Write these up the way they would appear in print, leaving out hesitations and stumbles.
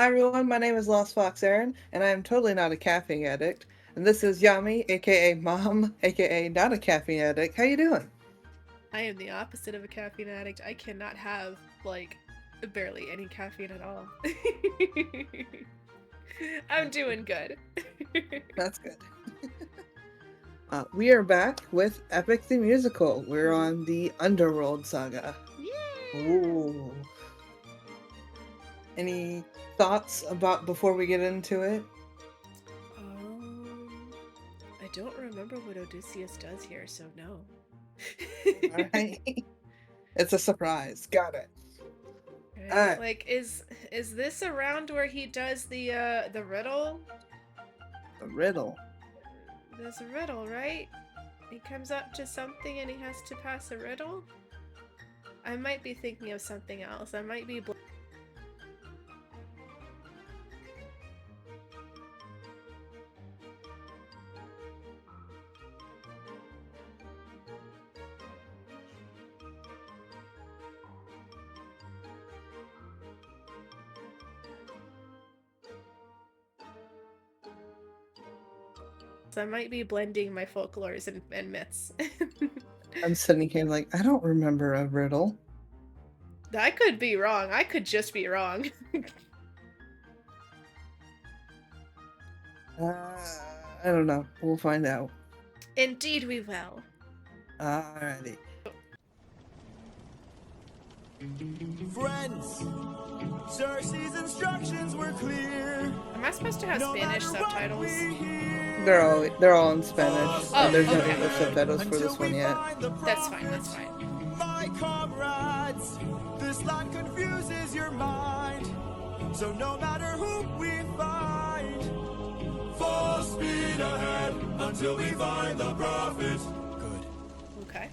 Hi everyone, my name is Lost Fox Aaron, and I am totally not a caffeine addict. And this is Yami, aka Mom, aka not a caffeine addict. How you doing? I am the opposite of a caffeine addict. I cannot have, like, barely any caffeine at all. I'm doing good. That's good. We are back with Epic the Musical. We're on the Underworld saga. Yeah! Ooh. Any thoughts about before we get into it? I don't remember what Odysseus does here, so no. Alright. It's a surprise. Got it. Right? Alright. Like, is this around where he does the riddle? The riddle. There's a riddle, right? He comes up to something and he has to pass a riddle? I might be thinking of something else. I might be blending my folklores and myths. I'm sitting here like, I don't remember a riddle. I could be wrong. I could just be wrong. I don't know. We'll find out. Indeed we will. Alrighty. Friends, Cersei's instructions were clear. Am I supposed to have Spanish subtitles? They're all in Spanish. Oh, There's no okay. English subtitles for this one yet. That's fine, that's fine. My comrades, this land confuses your mind. So no matter who we find, full speed ahead until we find the prophet. Good. Okay.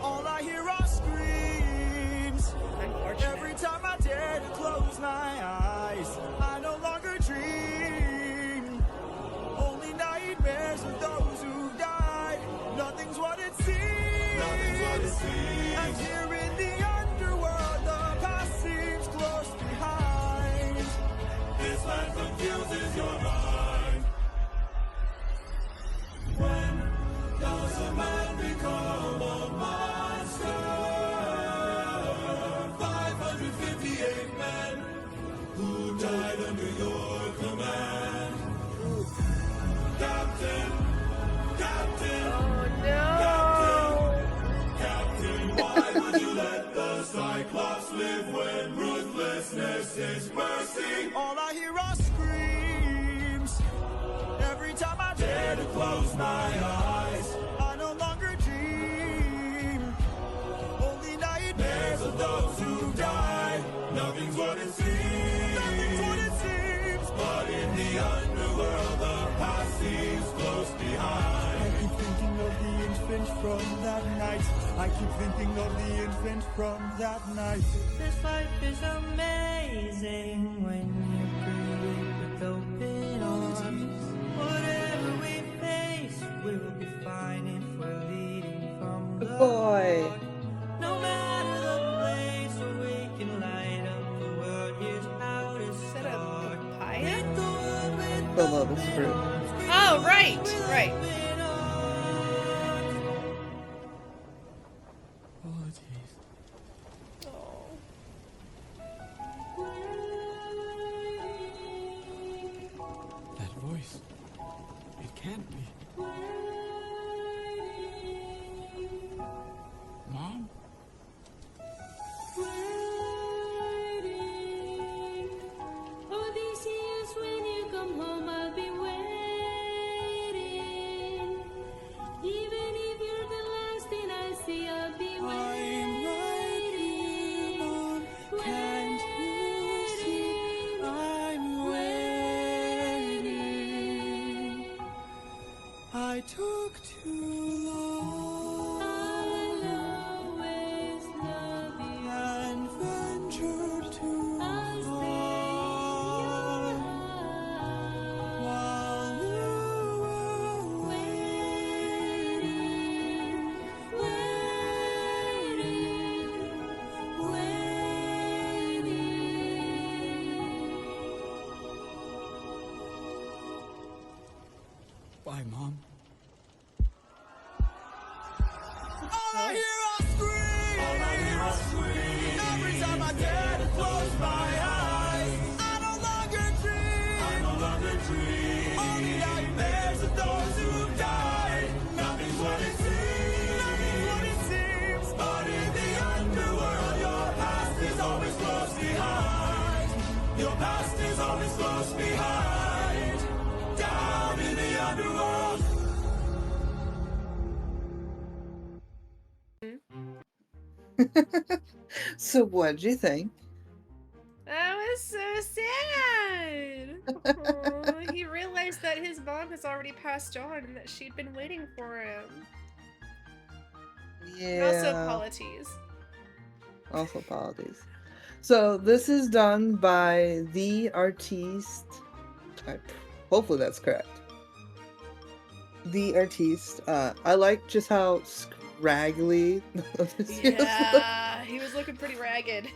All I hear are screams. Every time I dare to close my eyes, I no longer dream. Only nightmares of those who died. Nothing's what it seems. Nothing's what it seems. And here in the underworld, the past seems close behind. This land confuses your mind. When does a man become a monster? 558 men who died under your command. Captain, Captain, Oh Captain, why would you let the Cyclops live when ruthlessness is mercy? All I hear are screams. Every time I dare to close my eyes, I no longer dream. Only nightmares of those who die. Nothing's what it seems. Nothing's what it seems. But in the underworld, the past seems close behind. I keep thinking of the infant from that night. I keep thinking of the infant from that night. This life is amazing when you greet it with open arms. Whatever we face, we'll be fine if we're leading from the Boy. heart. No matter the place where we can light up the world, here's how to Is that a start. papaya? Hit the world with The lotus fruit. Oh, right, right. open arms. Apologies. Oh. That voice. It can't be. Mom? Odysseus, when you come home, I'll be waiting. Even if you're the last thing I see, I'll be I'm right here, Mom. waiting. Can't you see? I'm waiting. I Bye, Mom. All I hear are screams. All I hear are screams. Every time I dare to close my eyes, I no longer dream. I no longer dream. Only nightmares of those who've died. Nothing's what it seems. Nothing's what it seems. But in the underworld, your past is always close behind. Your past is always close behind. Down in the underworld. So what'd you think? That was so sad. Aw, he realized that his mom has already passed on and that she'd been waiting for him. And also Yeah. apologies. Also apologies. So this is done by the artiste. Hopefully that's correct. The artiste. I like just how scraggly. Yeah, he was looking pretty ragged.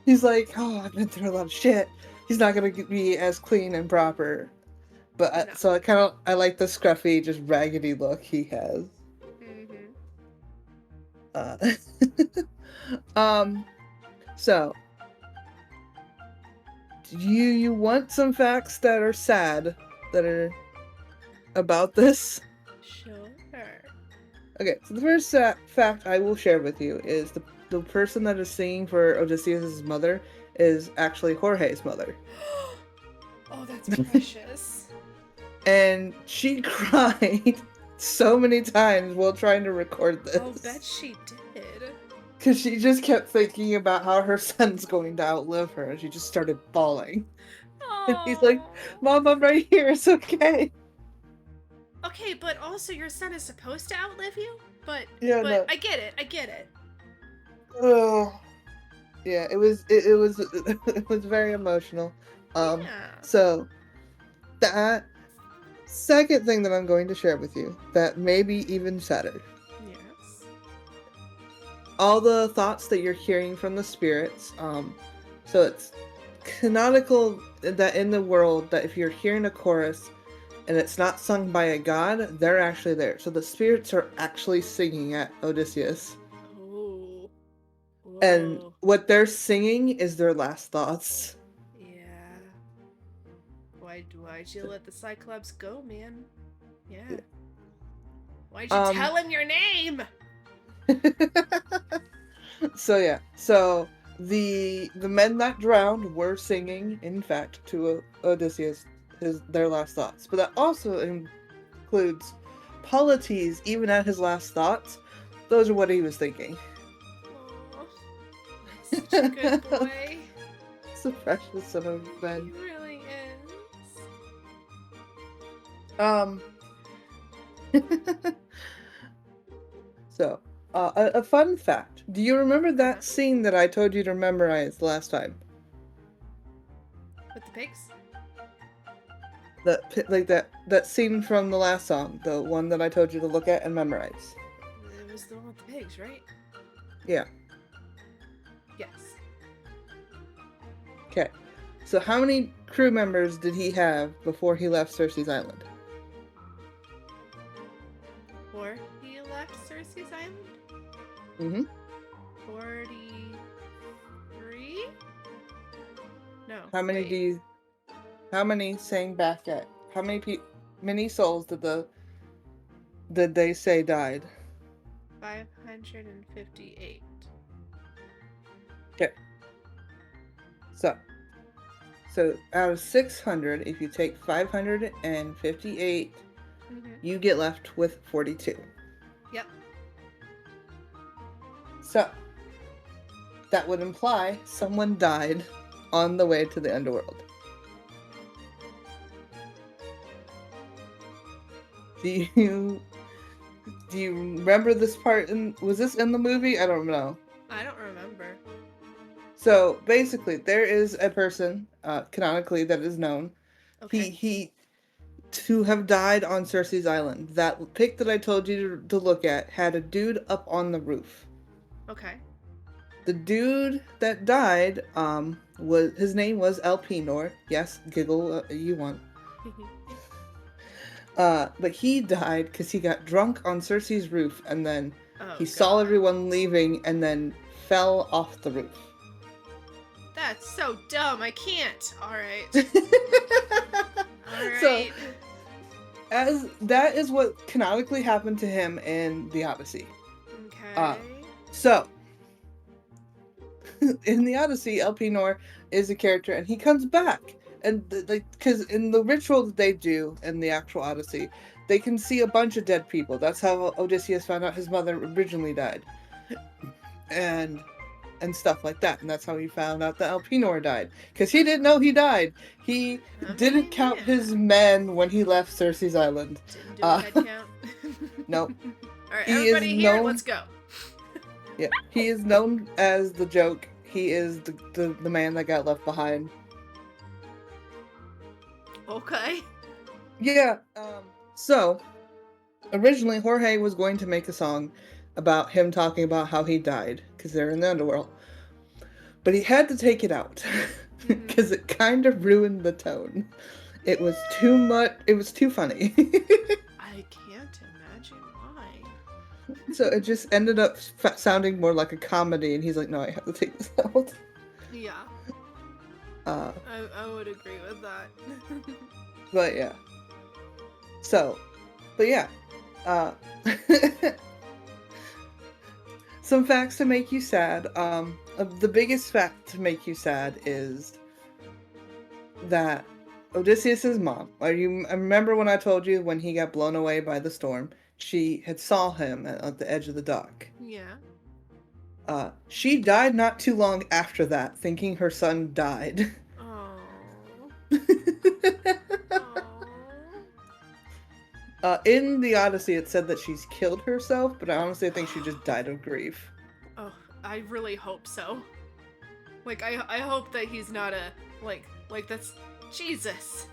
He's like, oh, I've been through a lot of shit. He's not gonna be as clean and proper. But No. so I like the scruffy, just raggedy look he has. So you want some facts that are sad that are about this? Sure. Okay, so the first fact I will share with you is the person that is singing for Odysseus' mother is actually Jorge's mother. Oh, that's precious. And she cried so many times while trying to record this. Oh, bet she did. Because she just kept thinking about how her son's going to outlive her, and she just started bawling. And he's like, Mom, I'm right here, it's okay. Okay, but also your son is supposed to outlive you? But No. I get it. Oh. Yeah, it was it was very emotional. Yeah. So that second thing that I'm going to share with you that may be even sadder. Yes. All the thoughts that you're hearing from the spirits, so it's canonical that in the world that if you're hearing a chorus and it's not sung by a god, they're actually there. So the spirits are actually singing at Odysseus. Oh. Whoa. And what they're singing is their last thoughts. Yeah. Why'd you let the Cyclops go, man? Yeah. Why'd you tell him your name? So the men that drowned were singing, in fact, to Odysseus their last thoughts. But that also includes Polites, even at his last thoughts. Those are what he was thinking. Aw. Such a good boy. It's the precious son of He men. really is. So, a fun fact. Do you remember that scene that I told you to memorize last time? With the pigs? That scene from the last song, the one that I told you to look at and memorize. It was the one with the pigs, right? Yeah. Yes. Okay. So how many crew members did he have before he left Cersei's Island? Or he left Cersei's Island? Mm-hmm. 43? No. How many wait. how many sang back at? How many souls did they say died? 558. Okay. So out of 600, if you take 558, you get left with 42. Yep. So that would imply someone died on the way to the Underworld. Do you remember this part? Was this in the movie? I don't know. I don't remember. So basically, there is a person canonically that is known. Okay. He to have died on Cersei's Island. That pic that I told you to look at had a dude up on the roof. Okay. The dude that died his name was Elpenor. Yes, giggle you want. But he died because he got drunk on Cersei's roof, and then Oh, he saw God. everyone leaving, and then fell off the roof. That's so dumb. I can't. All right. All right. So, as that is what canonically happened to him in the Odyssey. Okay. So, in the Odyssey, Elpenor is a character, and he comes back, and because in the ritual that they do in the actual Odyssey, they can see a bunch of dead people. That's how Odysseus found out his mother originally died, and stuff like that. And that's how he found out that Elpenor died, because he didn't know he died. He didn't count his men when he left Cersei's island. Didn't do a head count. Nope. All right, He everybody is here, known- let's go. Yeah, he is known as the joke. He is the man that got left behind. Okay. Yeah. So originally Jorge was going to make a song about him talking about how he died because they're in the underworld, but he had to take it out because it kind of ruined the tone. It was too much. It was too funny. I can't imagine why. So it just ended up sounding more like a comedy, and he's like, "No, I have to take this out." Yeah. I would agree with that. But yeah. So, but yeah. Some facts to make you sad. The biggest fact to make you sad is that Odysseus's mom. I remember when I told you when he got blown away by the storm, she had saw him at the edge of the dock. Yeah. She died not too long after that, thinking her son died. Oh. In the Odyssey, it said that she's killed herself, but I honestly think she just died of grief. Oh, I really hope so. Like, I hope that he's not a, like that's, Jesus.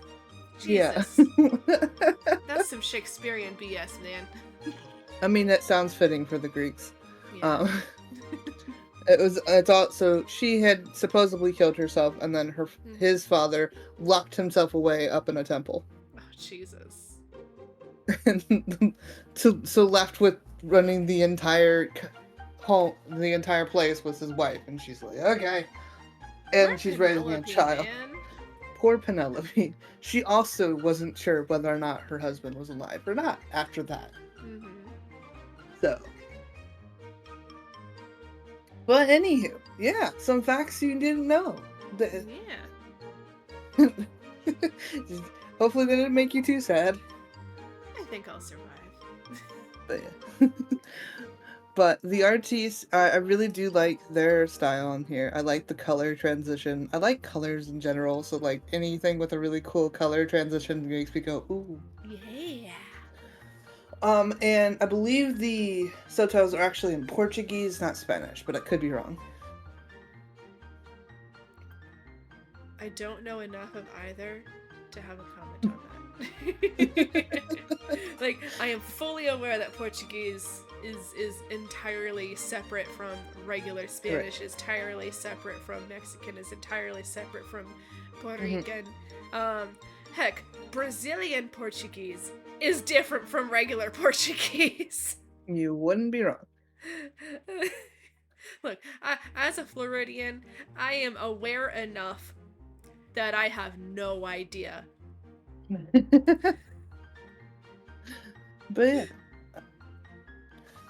Jesus. Yeah. That's some Shakespearean BS, man. I mean, that sounds fitting for the Greeks. Yeah. It's all, so she had supposedly killed herself, and then his father locked himself away up in a temple. Oh, Jesus. And so left with running the entire home, the entire place was his wife, and she's like, okay. And Poor she's raising a Penelope, child. man. Poor Penelope. She also wasn't sure whether or not her husband was alive or not after that. Mm-hmm. So. But anywho, yeah, some facts you didn't know. Yeah. Hopefully they didn't make you too sad. I think I'll survive. But yeah. But the artists, I really do like their style on here. I like the color transition. I like colors in general, so like anything with a really cool color transition makes me go, ooh. Yeah. And I believe the subtitles are actually in Portuguese, not Spanish, but I could be wrong. I don't know enough of either to have a comment on that. Like, I am fully aware that Portuguese is entirely separate from regular Spanish, is entirely separate from Mexican, is entirely separate from Puerto Rican. Heck, Brazilian Portuguese is different from regular Portuguese. You wouldn't be wrong. Look, as a Floridian, I am aware enough that I have no idea. But yeah.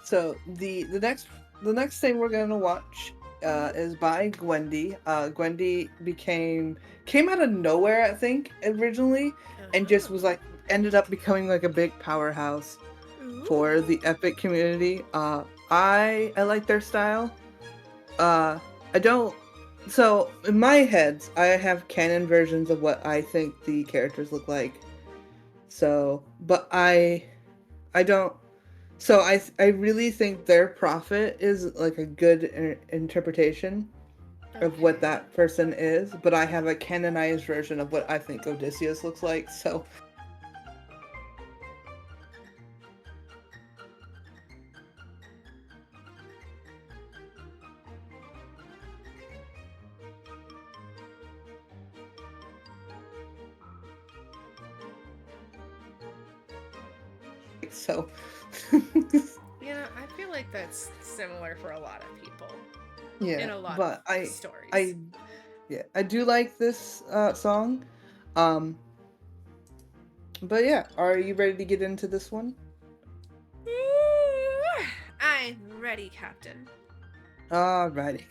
So the next thing we're gonna watch is by Gwendy. Gwendy came out of nowhere, I think, originally, and just was like ended up becoming like a big powerhouse for the epic community. I like their style. I don't. So in my head, I have canon versions of what I think the characters look like. So, but I don't. So I really think their prophet is like a good interpretation of what that person is, but I have a canonized version of what I think Odysseus looks like. So So Yeah, I feel like that's similar for a lot of people in yeah, a lot but of stories. I do like this song. Um, but yeah, are you ready to get into this one? I'm ready, Captain. Alrighty.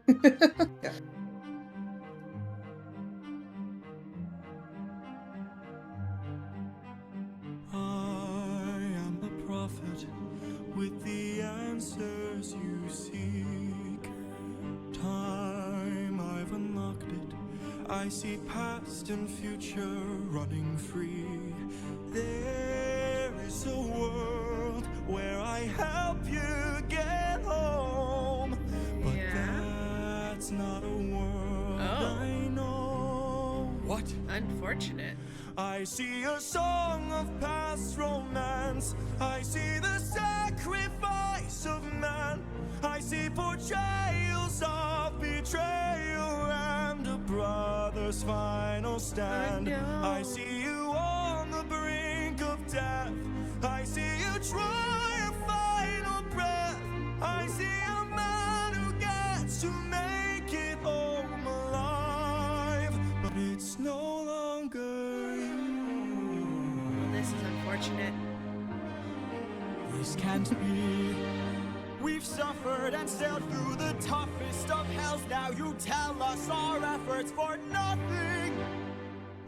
Yeah. I am the prophet with the answers you seek. Time, I've unlocked it. I see past and future running free. There is a world where I help you get home. But that's not a world I know. What? Unfortunate. I see a song of past romance. I see the sacrifice of man. I see portrayals of betrayal and a brother's final stand. I see you on the brink of death. I see you try your final breath. I see a man who gets to make it home alive, but it's no longer you. This is unfortunate. This can't be. We've suffered and sailed through the toughest of hells. Now you tell us our efforts for nothing.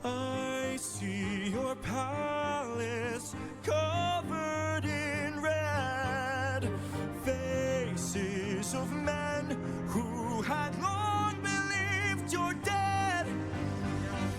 I see your palace covered in red. Faces of men who had long believed you're dead.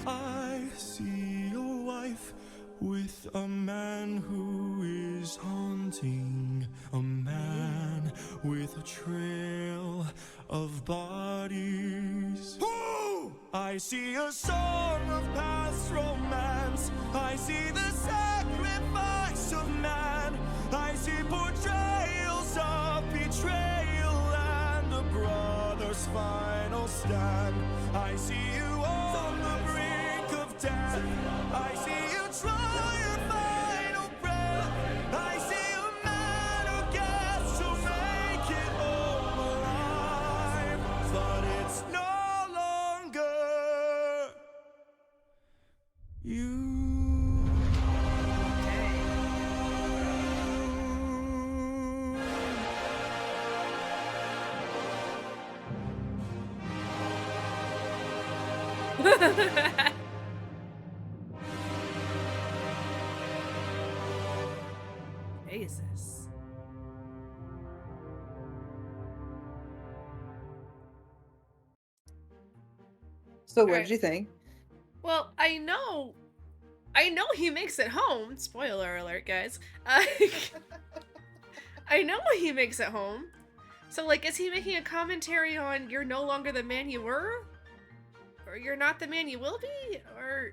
I see your wife with a man who is haunting, a man with a trail of bodies. Who? I see a song of past romance. I see the sacrifice of man. I see portrayals of betrayal and a brother's final stand. I see you on the brink of death. I see you try your final breath. I see a man who gets to make it home alive, but it's no longer you. Jesus. So what Alright. did you think? Well, I know he makes it home. Spoiler alert, guys. I know he makes it home. So, like, is he making a commentary on you're no longer the man you were? Or you're not the man you will be? Or...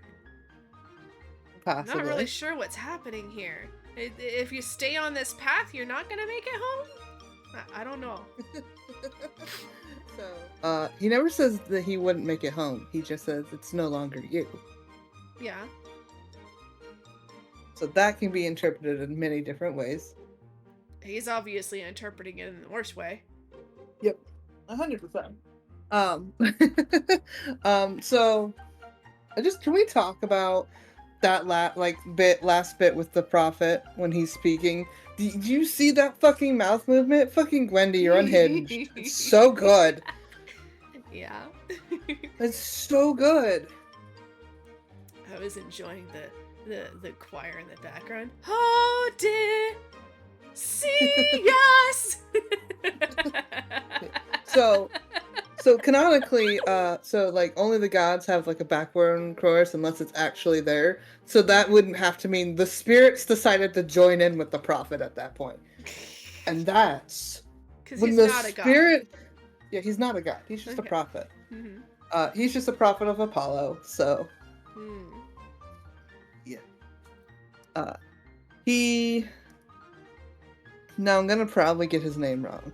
Possibly. I'm not really sure what's happening here. If you stay on this path, you're not gonna make it home? I don't know. So, he never says that he wouldn't make it home. He just says it's no longer you. Yeah. So that can be interpreted in many different ways. He's obviously interpreting it in the worst way. Yep, 100%. So, can we talk about that last bit with the prophet when he's speaking? Did you see that fucking mouth movement? Fucking Gwendy, you're unhinged. It's so good. Yeah. It's so good. I was enjoying the choir in the background. Oh, dear, see us. So canonically, only the gods have like a backbone chorus unless it's actually there. So that wouldn't have to mean the spirits decided to join in with the prophet at that point. And that's because when he's the not spirit. A god. Yeah, he's not a god. He's just Okay. a prophet. Mm-hmm. He's just a prophet of Apollo. So yeah. He. Now I'm gonna probably get his name wrong.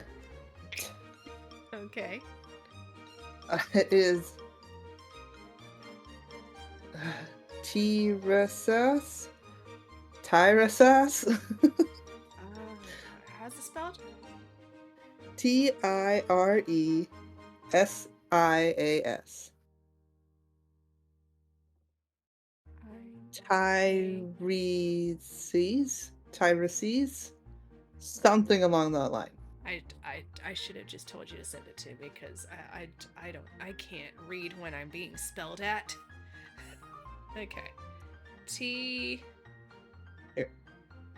Okay. It is Tiresias Tyresas. How's it spelled? Tiresias. Tyreses? Something along that line. I should have just told you to send it to me because I can't read when I'm being spelled at. Okay. T. Here.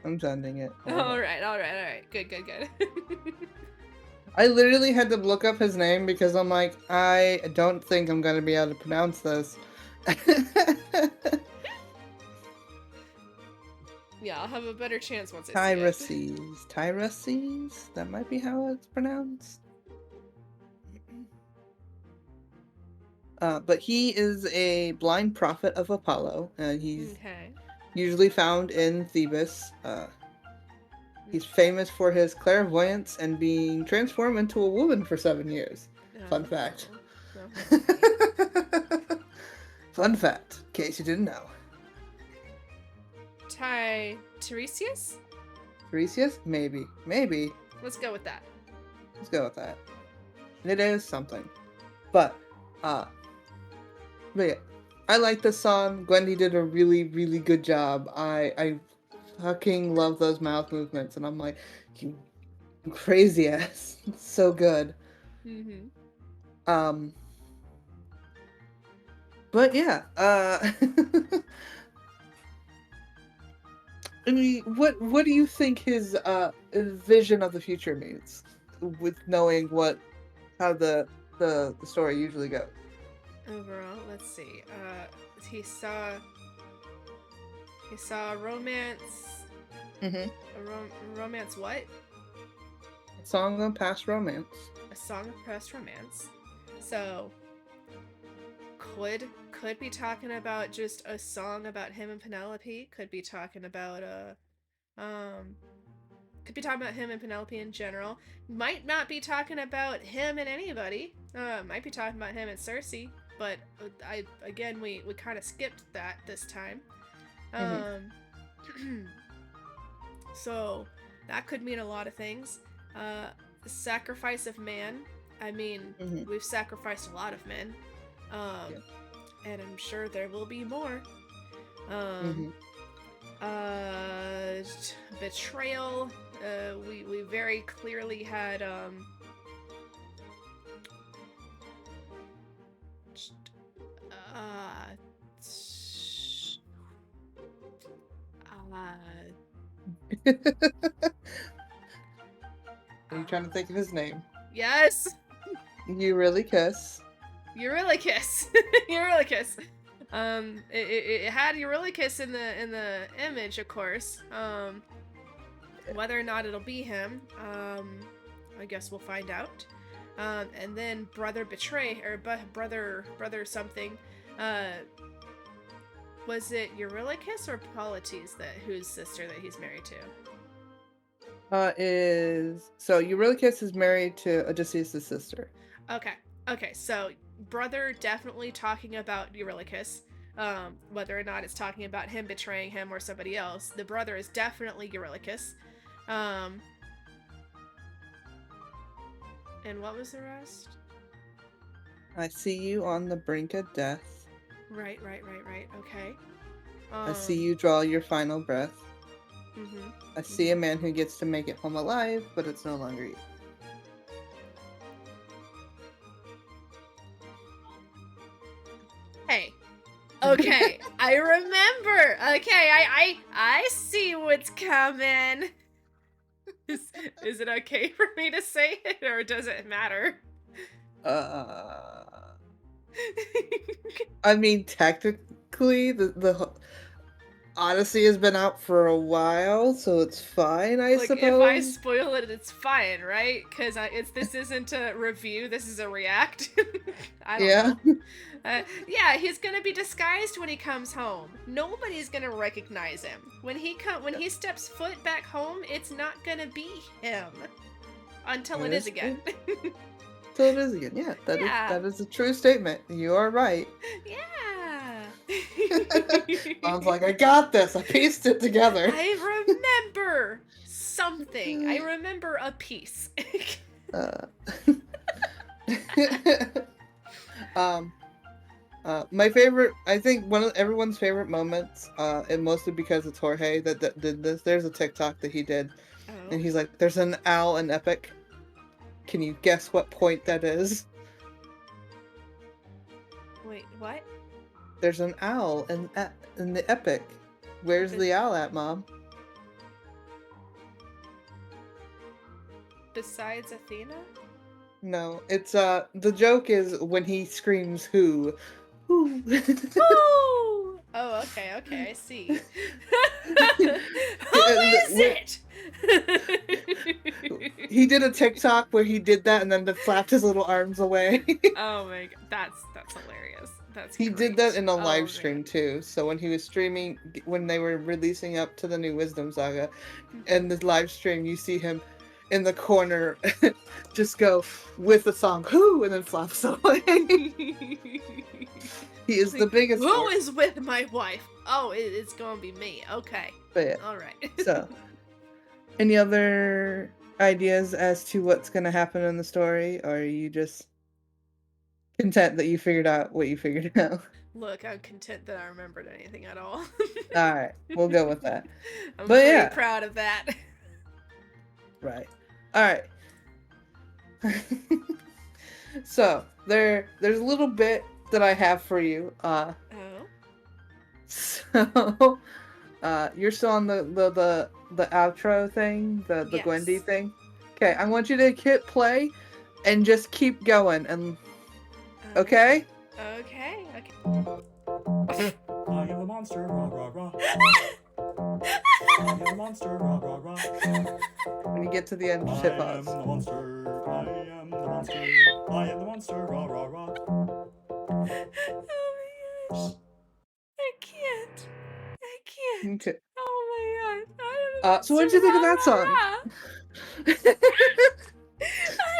I'm sending it. All right. Good. I literally had to look up his name because I'm like, I don't think I'm going to be able to pronounce this. Yeah, I'll have a better chance once I see it. Tyreses? That might be how it's pronounced. But he is a blind prophet of Apollo, and he's usually found in Thebes. He's famous for his clairvoyance and being transformed into a woman for 7 years. Fun fact. Fun fact, in case you didn't know. Tiresias? Tiresias? Maybe. Let's go with that. It is something. But yeah, I like this song. Gwendy did a really, really good job. I fucking love those mouth movements, and I'm like, you crazy ass. It's so good. But yeah, I mean, what do you think his vision of the future means, with knowing how the story usually goes? Overall, let's see. He saw a romance. A romance what? A song of past romance. A song of past romance. So could be talking about just a song about him and Penelope. Could be talking about him and Penelope in general. Might not be talking about him and anybody. Might be talking about him and Cersei. But we kind of skipped that this time. So that could mean a lot of things. The sacrifice of man. I mean, we've sacrificed a lot of men. And I'm sure there will be more. Betrayal. We very clearly had Are you trying to think of his name? Yes. Eurylochus. Eurylochus. Eurylochus. It had Eurylochus in the image, of course. Whether or not it'll be him, I guess we'll find out. And then brother brother something. Was it Eurylochus or Polites whose sister that he's married to? Eurylochus is married to Odysseus' sister. Okay, so brother definitely talking about Eurylochus. Whether or not it's talking about him betraying him or somebody else, the brother is definitely Eurylochus. And what was the rest? I see you on the brink of death. Right. Okay. I see you draw your final breath. I see a man who gets to make it home alive, but it's no longer you. Hey. Okay, I remember. Okay, I see what's coming. Is it okay for me to say it, or does it matter? I mean, technically, the Odyssey has been out for a while, so it's fine, I suppose. If I spoil it, it's fine, right? Because this isn't a review, this is a react. I don't know. Yeah, he's gonna be disguised when he comes home. Nobody's gonna recognize him. When he steps foot back home, it's not gonna be him. Until it is again. Until it is again, yeah. That is a true statement. You are right. Yeah. Mom's like, I got this. I pieced it together. I remember something. I remember a piece. Uh, my favorite, I think one of everyone's favorite moments, and mostly because it's Jorge that did this. There's a TikTok that he did, and he's like, "There's an owl in Epic. Can you guess what point that is?" Wait, what? There's an owl in the Epic. Where's the owl at, Mom? Besides Athena? No, it's the joke is when he screams who. Who? Woo! Oh, okay, I see. Who is it? He did a TikTok where he did that and then flapped his little arms away. Oh my god, that's hilarious. That's He great. did that in a live man. stream too. So when he was streaming, when they were releasing up to the new Wisdom Saga, and the live stream, you see him in the corner just go with the song "Who" and then flaps away. He is the biggest. Who is with my wife? Oh, it's gonna be me. Okay. But yeah. All right. So, any other ideas as to what's going to happen in the story, or are you just content that you figured out what you figured out? Look, I'm content that I remembered anything at all. All right, we'll go with that. I'm But pretty yeah. proud of that. Right. All right. So there's a little bit that I have for you. Oh. So you're still on the outro thing, the Yes. Gwendy thing. Okay, I want you to hit play and just keep going. And okay. Okay. I am the monster, rah rah rah. I am the monster, rah rah rah. When you get to the end, just I hit am pause. the monster, I am the monster, I am the monster, rah rah rah. Oh my gosh. I can't. Okay. Oh my god. So what did you think of that song?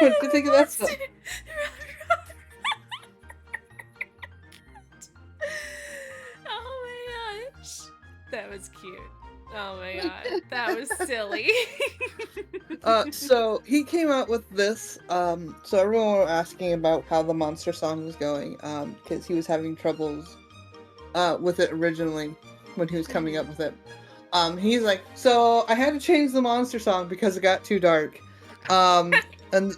What did you think of that song? Oh my gosh. That was cute. Oh my god. That was silly. So he came out with this. So everyone were asking about how the monster song was going. Because he was having troubles with it originally when he was coming up with it. He's like, so I had to change the monster song because it got too dark. And I'm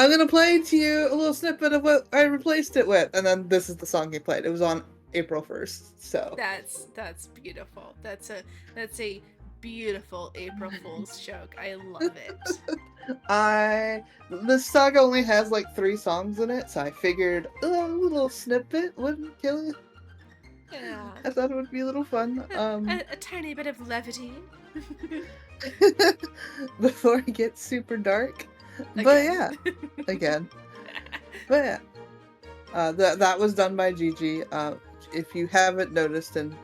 gonna play to you a little snippet of what I replaced it with, and then this is the song he played. It was on April 1st, so That's beautiful. That's a beautiful April Fool's joke. I love it. The saga only has like 3 songs in it, so I figured a little snippet wouldn't kill it. Yeah. I thought it would be a little fun. A tiny bit of levity. Before it gets super dark. But yeah, again. But yeah, that was done by Gigi. If you haven't noticed, and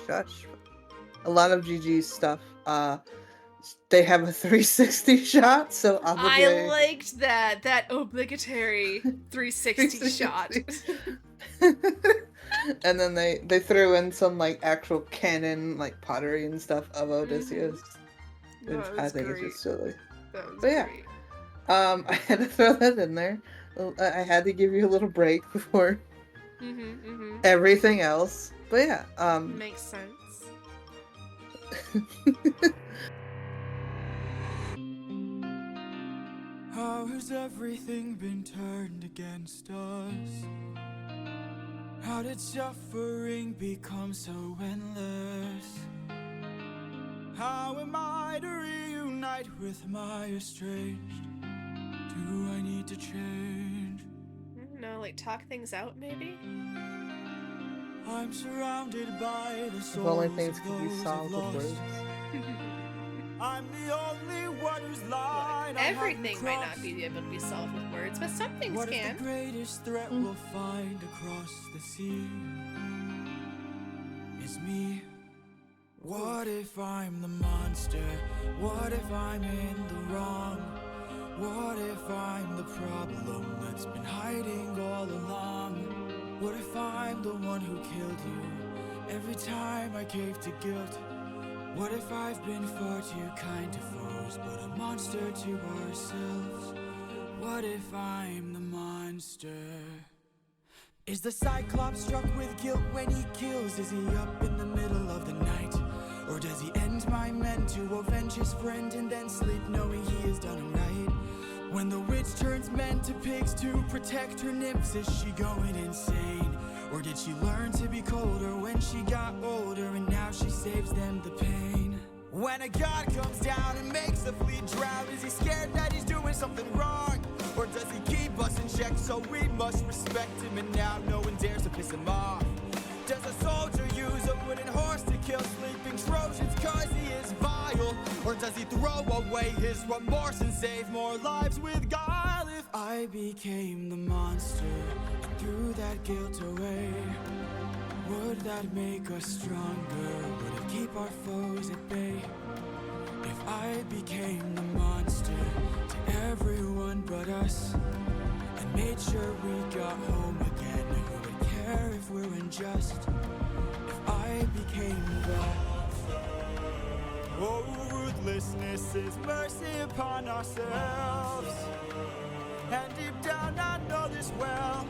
shush, a lot of Gigi's stuff, they have a 360 shot. So I liked that obligatory 360 shot. And then they threw in some like actual canon like pottery and stuff of Odysseus, which I think is just silly. That was But yeah. great. I had to throw that in there. I had to give you a little break before everything else. But yeah, Makes sense. How has everything been turned against us? How did suffering become so endless? How am I to reunite with my estranged? Do I need to change? I don't know, like talk things out maybe? I'm surrounded by the souls if only things of could be those solved I've with lost. words. I'm the only one whose Look, line I everything haven't might not crossed. be able to be solved with words, but some things What if can. the greatest threat we'll find across the sea is me? What if I'm the monster? What if I'm in the wrong? What if I'm the problem that's been hiding all along? What if I'm the one who killed you? Every time I cave to guilt, what if I've been far too kind to foes, but a monster to ourselves? What if I'm the monster? Is the Cyclops struck with guilt when he kills? Is he up in the middle of the night? Or does he end my men to avenge his friend and then sleep knowing he has done him right? When the witch turns men to pigs to protect her nymphs, is she going insane? Or did she learn to be colder when she got older and now she saves them the pain? When a god comes down and makes the fleet drown, is he scared that he's doing something wrong? Or does he keep us in check so we must respect him and now no one dares to piss him off? Does a soldier use a wooden horse to kill sleeping Trojans cause he is vile? Or does he throw away his remorse and save more lives with guile? If I became the monster and threw that guilt away, would that make us stronger? Would it keep our foes at bay? If I became the monster to everyone but us and made sure we got home again, who would care if we're unjust? If I became the oh, ruthlessness is mercy upon ourselves. And deep down I know this well.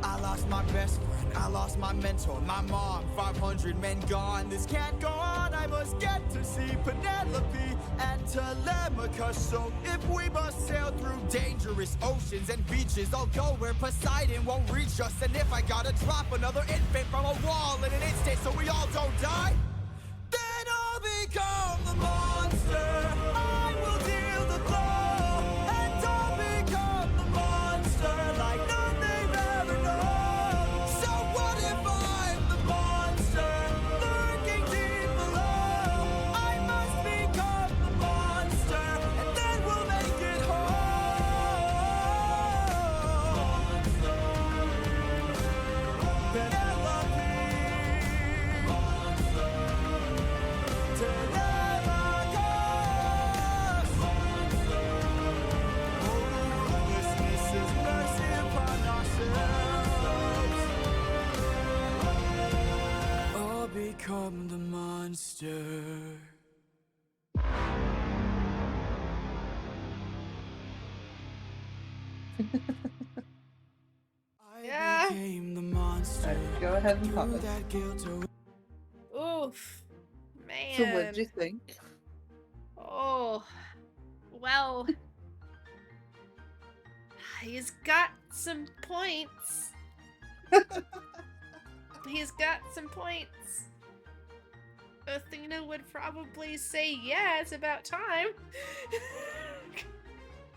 I lost my best friend, I lost my mentor, my mom, 500 men gone. This can't go on, I must get to see Penelope and Telemachus. So if we must sail through dangerous oceans and beaches, I'll go where Poseidon won't reach us. And if I gotta drop another infant from a wall in an instant so we all don't die, then I'll become the monster. I will deal the blow, and I'll become the monster like none they've ever known. So what if I'm the monster lurking deep below? I must become the monster, and then we'll make it whole. Penelope, hopelessness is mercy upon ourselves. I'll become the monster. Yeah. I became the monster. Alright, go ahead and Threw pause. that guilt away. Oof. Man. So what'd you think? Oh. Well. He's got some points. He's got some points. Athena would probably say, yeah, it's about time.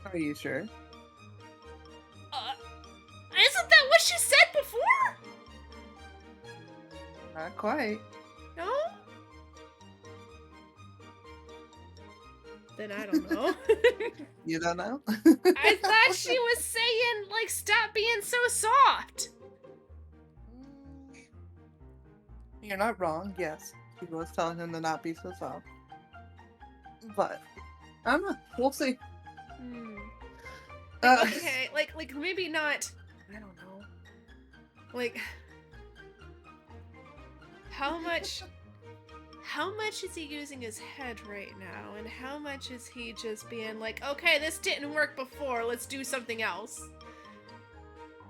Are you sure? Isn't that what she said before? Not quite. No? Then I don't know. You don't know? I thought she was saying, like, stop being so soft. You're not wrong, yes. She was telling him to not be so soft. But, I don't know. We'll see. Okay, like maybe not. I don't know. Like, how much is he using his head right now, and how much is he just being like, okay, this didn't work before, let's do something else?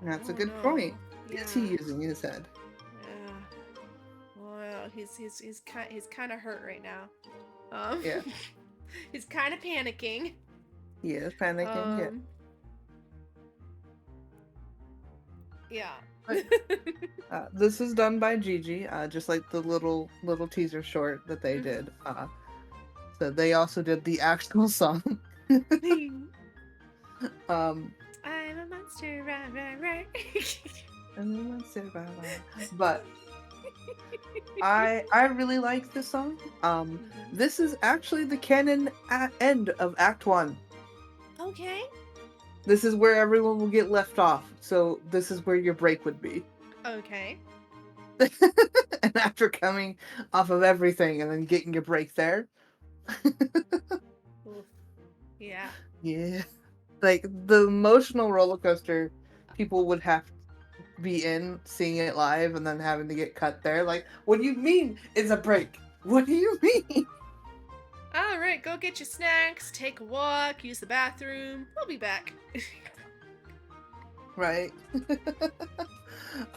That's a Oh, good no. point. Yeah. Is he using his head? Yeah. Well, he's kind of hurt right now. Yeah. He's kind of panicking. He is panicking, Yeah. This is done by Gigi, just like the little teaser short that they Mhm. did. So they also did the actual song. I'm a monster, right. But I really like this song. This is actually the canon end of Act 1. Okay. This is where everyone will get left off. So this is where your break would be. Okay. And after coming off of everything and then getting your break there. Oof. Yeah. Yeah. Like the emotional roller coaster people would have be in seeing it live and then having to get cut there. Like, what do you mean it's a break? What do you mean? All right, go get your snacks, take a walk, use the bathroom. We'll be back. Right.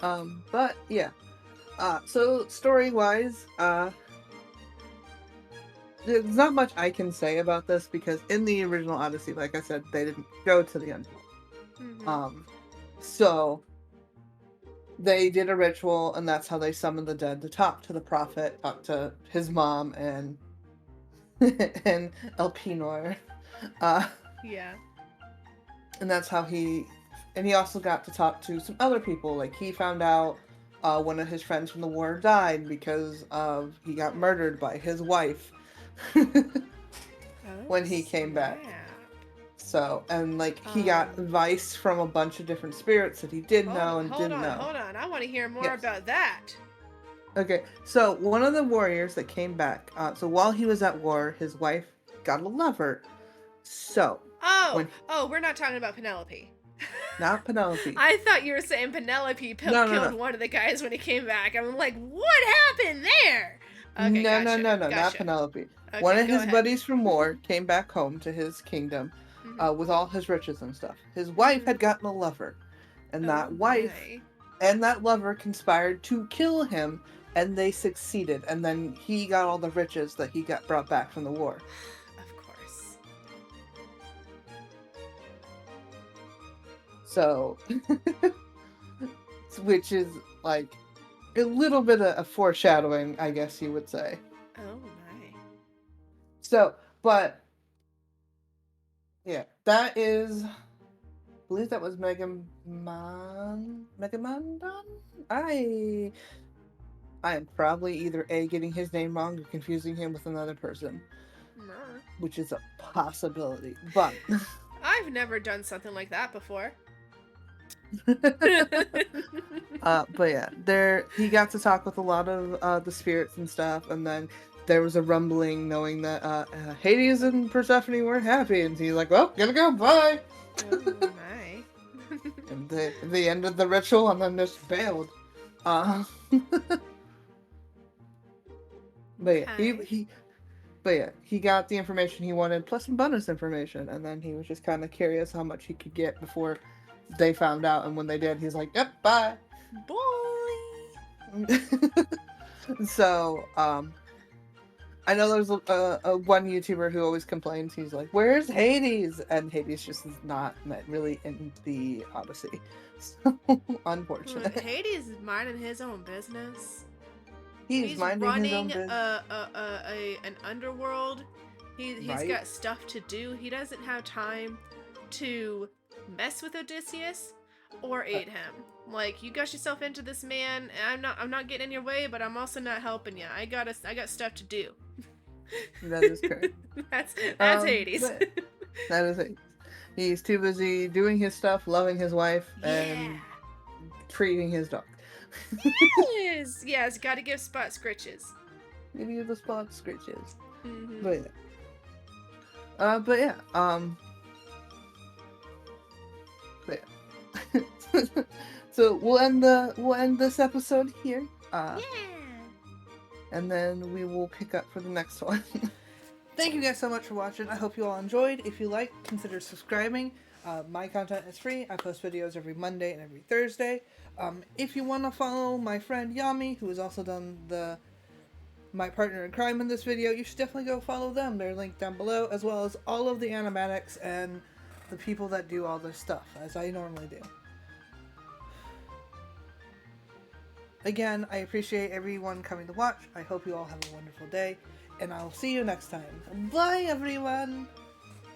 But yeah. So story-wise, there's not much I can say about this because in the original Odyssey, like I said, they didn't go to the Underworld. Mm-hmm. So they did a ritual, and that's how they summoned the dead to talk to the prophet, talk to his mom, and and Elpenor. Yeah. And that's how he also got to talk to some other people. Like, he found out one of his friends from the war died because of he got murdered by his wife when he came back. So, and like, he got advice from a bunch of different spirits that he did know and didn't know. Hold on. I want to hear more about that. Okay, so one of the warriors that came back, so while he was at war, his wife got a lover. So, we're not talking about Penelope. Not Penelope. I thought you were saying Penelope killed one of the guys when he came back. I'm like, what happened there? Okay, no, gotcha. not Penelope. Okay, One of his ahead. buddies from war came back home to his kingdom with all his riches and stuff. His wife had gotten a lover, and that wife and that lover conspired to kill him, and they succeeded. And then he got all the riches that he got brought back from the war. Of course. So, which is like a little bit of foreshadowing, I guess you would say. Oh my. So, but yeah, that is, I believe that was Megamon done? I am probably either A, getting his name wrong, or confusing him with another person, which is a possibility, but I've never done something like that before. but yeah, he got to talk with a lot of the spirits and stuff, and then there was a rumbling knowing that Hades and Persephone weren't happy, and he's like, well, gotta go, bye. Oh my. And they ended the ritual and then just bailed. But yeah, he got the information he wanted, plus some bonus information, and then he was just kind of curious how much he could get before they found out, and when they did, he's like, yep, bye. Boy. So, I know there's a one YouTuber who always complains, he's like, where's Hades? And Hades just is not really in the Odyssey. So, unfortunate. Hades is minding his own business. He's minding running his own business. an underworld. He's got stuff to do. He doesn't have time to mess with Odysseus or aid him. Like, you got yourself into this, man. And I'm not getting in your way, but I'm also not helping you. I got stuff to do. That is correct. That's Hades. That is Hades. He's too busy doing his stuff, loving his wife, and treating his dog. Yes, gotta give Spot scritches. Give you the Spot scritches. Mm-hmm. But yeah. So we'll end this episode here. And then we will pick up for the next one. Thank you guys so much for watching. I hope you all enjoyed. If you like, consider subscribing. My content is free. I post videos every Monday and every Thursday. If you want to follow my friend Yami, who has also done my partner in crime in this video, you should definitely go follow them. They're linked down below, as well as all of the animatics and the people that do all this stuff, as I normally do. Again, I appreciate everyone coming to watch. I hope you all have a wonderful day, and I'll see you next time. Bye, everyone!